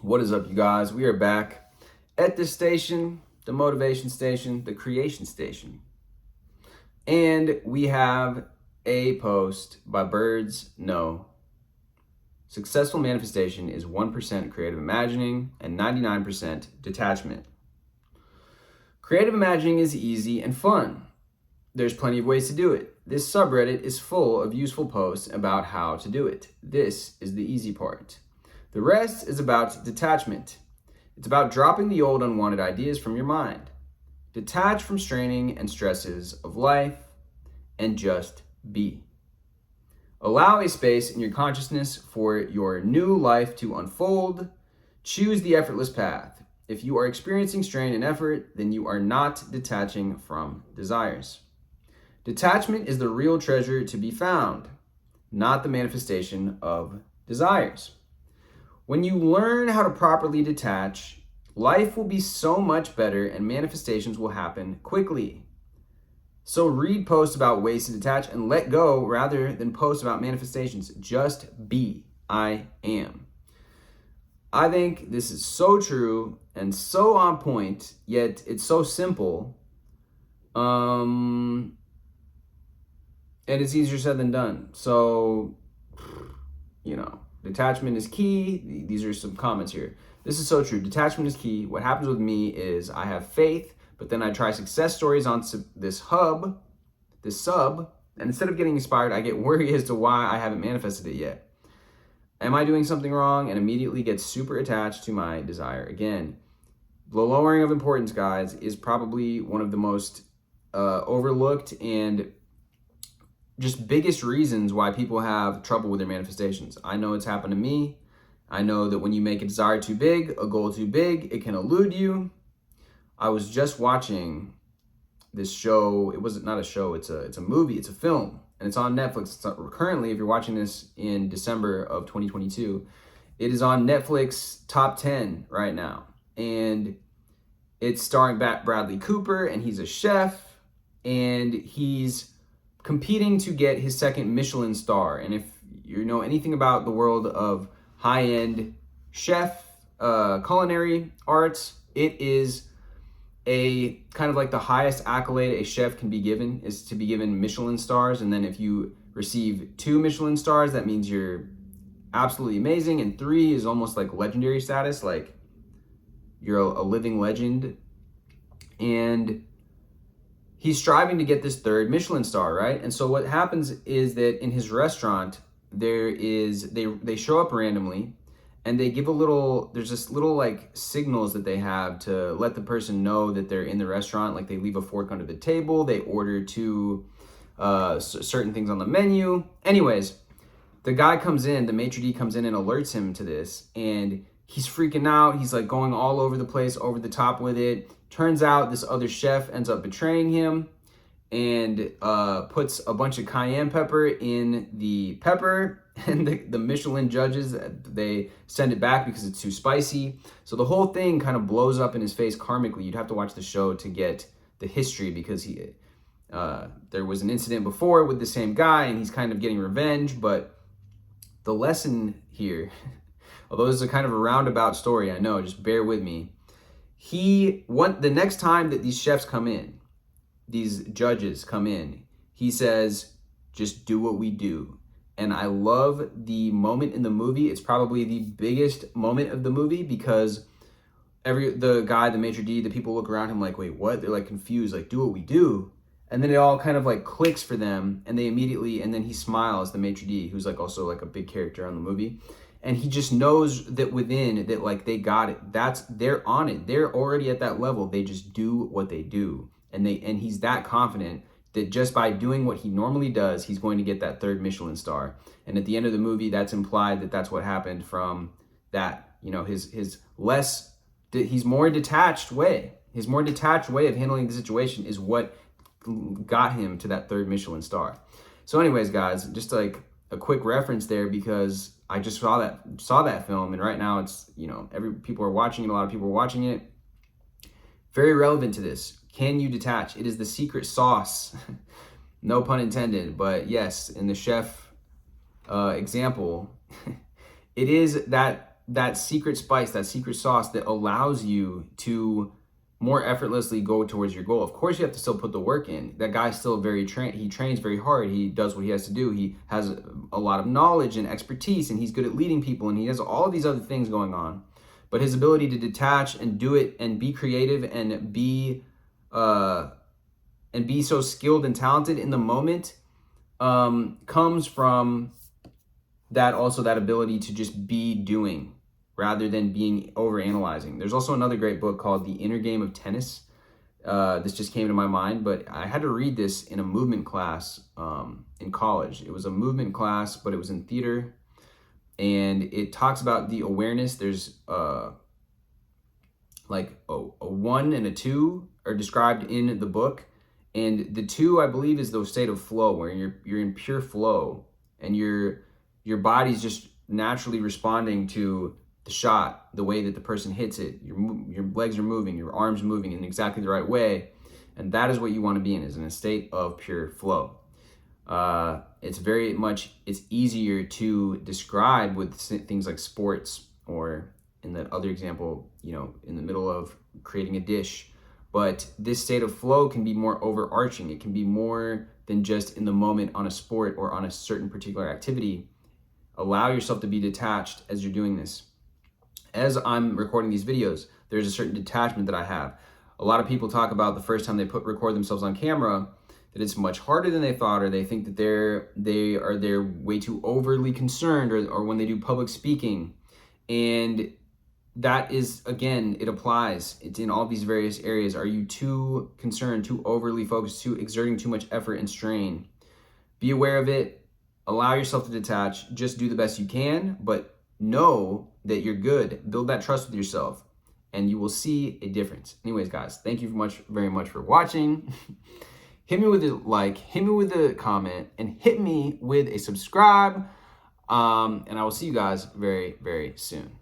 What is up, you guys? We are back at this station, the motivation station, the creation station. And we have a post by Birds No. Successful manifestation is 1% creative imagining and 99% detachment. Creative imagining is easy and fun. There's plenty of ways to do it. This subreddit is full of useful posts about how to do it. This is the easy part. The rest is about detachment. It's about dropping the old unwanted ideas from your mind. Detach from straining and stresses of life and just be. Allow a space in your consciousness for your new life to unfold. Choose the effortless path. If you are experiencing strain and effort, then you are not detaching from desires. Detachment is the real treasure to be found, not the manifestation of desires. When you learn how to properly detach, life will be so much better and manifestations will happen quickly. So read posts about ways to detach and let go rather than posts about manifestations. Just be. I am. I think this is so true and so on point, yet it's so simple. And it's easier said than done. So, detachment is key. These are some comments here. This is so true. Detachment is key. What happens with me is I have faith, but then I try success stories on this sub, and instead of getting inspired, I get worried as to why I haven't manifested it yet. Am I doing something wrong? And immediately get super attached to my desire. Again, the lowering of importance, guys, is probably one of the most overlooked and just biggest reasons why people have trouble with their manifestations. I know it's happened to me. I know that when you make a desire too big, a goal too big, it can elude you. I was just watching this show. It was not a show, it's a movie, it's a film, and it's on Netflix. Currently, if you're watching this in December of 2022, it is on Netflix top 10 right now. And it's starring Bradley Cooper, and he's a chef, and he's competing to get his second Michelin star. And if you know anything about the world of high-end chef culinary arts, it is a kind of like the highest accolade a chef can be given is to be given Michelin stars. And then if you receive 2 Michelin stars, that means you're absolutely amazing. And 3 is almost like legendary status, like you're a living legend. And he's striving to get this 3rd Michelin star, right? And so what happens is that in his restaurant, they show up randomly, and they give there's this little like signals that they have to let the person know that they're in the restaurant. Like they leave a fork under the table, they order 2 certain things on the menu. Anyways, the guy comes in, the maitre d' comes in and alerts him to this, and he's freaking out. He's like going all over the place, over the top with it. Turns out this other chef ends up betraying him and puts a bunch of cayenne pepper in the pepper, and the Michelin judges, they send it back because it's too spicy. So the whole thing kind of blows up in his face karmically. You'd have to watch the show to get the history, because there was an incident before with the same guy, and he's kind of getting revenge. But the lesson here, although this is a kind of a roundabout story, I know, just bear with me. The next time that these chefs come in, these judges come in, he says, just do what we do. And I love the moment in the movie. It's probably the biggest moment of the movie, because the maitre d', the people look around him like, wait, what? They're like confused, like, do what we do. And then it all kind of like clicks for them, and then he smiles, the maitre d', who's like also like a big character on the movie. And he just knows that within that, like, they got it. They're on it. They're already at that level. They just do what they do. And he's that confident that just by doing what he normally does, he's going to get that 3rd Michelin star. And at the end of the movie, that's implied that that's what happened from that, his more detached way of handling the situation is what got him to that 3rd Michelin star. So anyways, guys, just like a quick reference there, because I just saw that film, and right now it's, people are watching it, a lot of people are watching it. Very relevant to this. Can you detach? It is the secret sauce. No pun intended, but yes, in the chef example, it is that that secret spice, that secret sauce that allows you to more effortlessly go towards your goal. Of course, you have to still put the work in. That guy's still he trains very hard. He does what he has to do. He has a lot of knowledge and expertise, and he's good at leading people, and he has all these other things going on. But his ability to detach and do it and be creative and be so skilled and talented in the moment comes from that ability to just be doing rather than being over analyzing. There's also another great book called The Inner Game of Tennis. This just came to my mind, but I had to read this in a movement class in college. It was a movement class, but it was in theater, and it talks about the awareness. There's like a 1 and a 2 are described in the book, and the 2, I believe, is the state of flow, where you're in pure flow, and your body's just naturally responding to the shot, the way that the person hits it. Your legs are moving, your arms moving in exactly the right way, and that is what you want to be in, is in a state of pure flow. It's easier to describe with things like sports, or in that other example, in the middle of creating a dish. But this state of flow can be more overarching. It can be more than just in the moment on a sport or on a certain particular activity. Allow yourself to be detached as you're doing this. As I'm recording these videos, there's a certain detachment that I have. A lot of people talk about the first time they record themselves on camera, that it's much harder than they thought, or they think that they're way too overly concerned, or when they do public speaking. And that is, again, it applies. It's in all these various areas. Are you too concerned, too overly focused, too exerting too much effort and strain? Be aware of it. Allow yourself to detach. Just do the best you can, but know that you're good. Build that trust with yourself, and you will see a difference. Anyways, guys, thank you very much for watching. Hit me with a like, hit me with a comment, and hit me with a subscribe. And I will see you guys very, very soon.